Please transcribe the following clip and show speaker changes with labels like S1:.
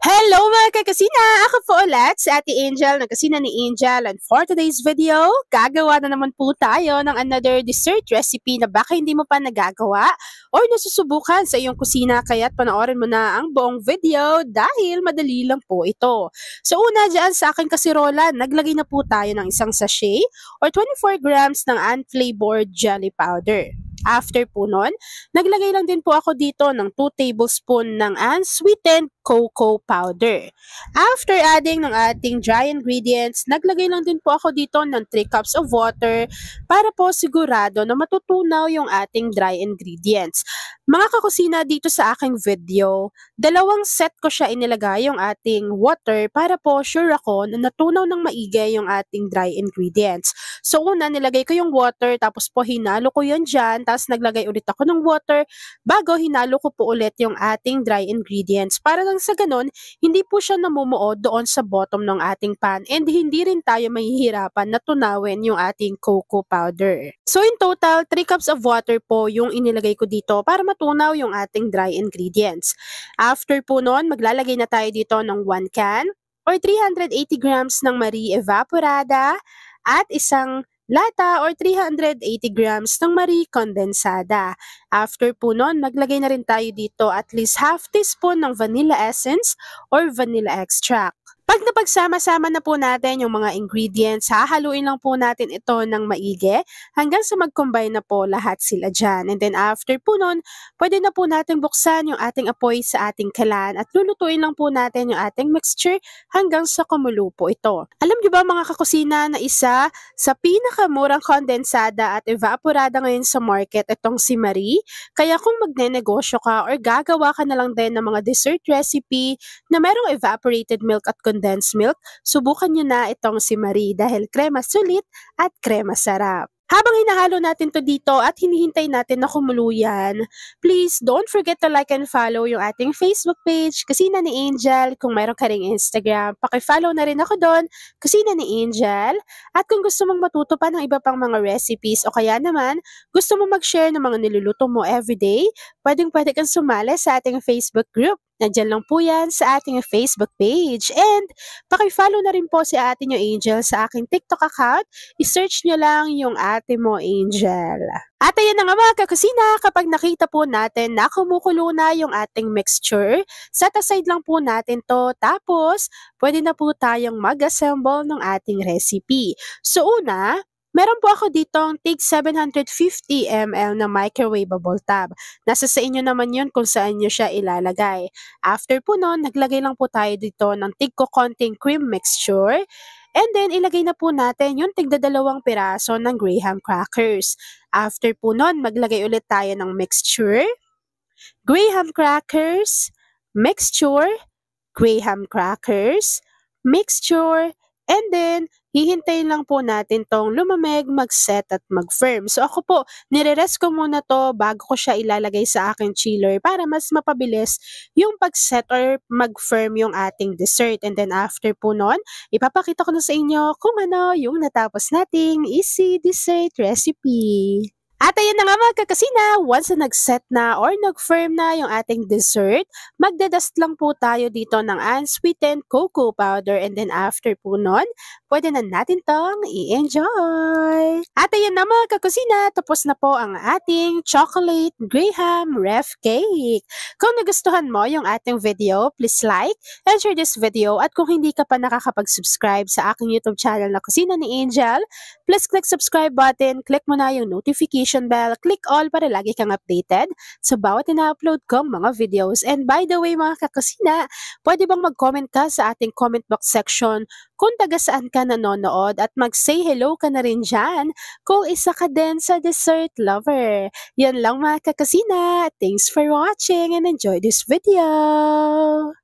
S1: Hello mga kakasina! Ako po ulit si Ate Angel ng Kasina ni Angel, and for today's video, gagawa na naman po tayo ng another dessert recipe na baka hindi mo pa nagagawa or nasusubukan sa iyong kusina, kaya't panoorin mo na ang buong video dahil madali lang po ito. So una dyan sa aking kasirola, naglagay na po tayo ng isang sachet or 24 grams ng unflavored jelly powder. After po nun, naglagay lang din po ako dito ng 2 tablespoon ng unsweetened cocoa powder. After adding ng ating dry ingredients, naglagay lang din po ako dito ng 3 cups of water para po sigurado na matutunaw yung ating dry ingredients. Mga kakusina, dito sa aking video, dalawang set ko siya inilagay yung ating water para po sure ako na natunaw ng maigi yung ating dry ingredients. So una, nilagay ko yung water, tapos po hinalo ko yun dyan, tapos naglagay ulit ako ng water bago hinalo ko po ulit yung ating dry ingredients para lang sa ganun, hindi po siya namumuo doon sa bottom ng ating pan and hindi rin tayo mahihirapan na tunawin yung ating cocoa powder. So in total, 3 cups of water po yung inilagay ko dito para matunaw yung ating dry ingredients. After po nun, maglalagay na tayo dito ng 1 can or 380 grams ng Marie Evaporada at isang lata or 380 grams ng Marie Condensada. After po nun, maglagay na rin tayo dito at least half teaspoon ng vanilla essence or vanilla extract. Pag napagsama-sama na po natin yung mga ingredients, hahaluin lang po natin ito ng maigi hanggang sa mag-combine na po lahat sila dyan. And then after po nun, pwede na po natin buksan yung ating apoy sa ating kalan at lulutuin lang po natin yung ating mixture hanggang sa kumulo po ito. Alam niyo ba mga kakusina na isa sa pinakamurang kondensada at evaporada ngayon sa market itong si Marie? Kaya kung magnenegosyo ka or gagawa ka na lang din ng mga dessert recipe na merong evaporated milk at condensed milk, subukan nyo na itong si Marie dahil krema sulit at krema sarap. Habang hinahalo natin to dito at hinihintay natin na kumulo yan, please don't forget to like and follow yung ating Facebook page, Kusina ni Angel. Kung mayroon ka ring Instagram, pakifollow na rin ako doon, Kusina ni Angel. At kung gusto mong matuto pa ng iba pang mga recipes o kaya naman gusto mong mag-share ng mga niluluto mo everyday, pwede kang sumali sa ating Facebook group. Nandiyan lang po yan sa ating Facebook page. And pakifollow na rin po si Ate Nyo Angel sa aking TikTok account. I-search nyo lang yung Ate Mo Angel. At ayan na nga mga kakusina, kapag nakita po natin na kumukulo na yung ating mixture, set aside lang po natin to. Tapos, pwede na po tayong mag-assemble ng ating recipe. So una, meron po ako ditong tig 750 ml na microwavable tub. Nasa sa inyo naman yun kung saan nyo siya ilalagay. After po nun, naglagay lang po tayo dito ng tig ko konting cream mixture. And then, ilagay na po natin yung tigda 2 piraso ng graham crackers. After po nun, maglagay ulit tayo ng mixture, graham crackers, mixture, graham crackers, mixture, and then, hihintayin lang po natin tong lumamig, mag-set at mag-firm. So ako po, nire-rest ko muna to bago ko siya ilalagay sa aking chiller para mas mapabilis yung pag-set or mag-firm yung ating dessert. And then after po nun, ipapakita ko na sa inyo kung ano yung natapos nating easy dessert recipe. At ayan na nga mga kakasina, once na nag-set na or nag-firm na yung ating dessert, magdadust lang po tayo dito ng unsweetened cocoa powder, and then after po nun, pwede na natin tong i-enjoy. At ayan na mga kakasina, tapos na po ang ating chocolate graham ref cake. Kung nagustuhan mo yung ating video, please like and share this video, at kung hindi ka pa nakakapag-subscribe sa aking YouTube channel na Kusina ni Angel, please click subscribe button, click mo na yung notification bell, click all para lagi kang updated sa bawat ina-upload kong mga videos. And by the way mga kakusina, pwede bang mag-comment ka sa ating comment box section kung taga saan ka nanonood, at mag-say hello ka na rin dyan kung isa ka din sa dessert lover. Yan lang mga kakusina. Thanks for watching and enjoy this video!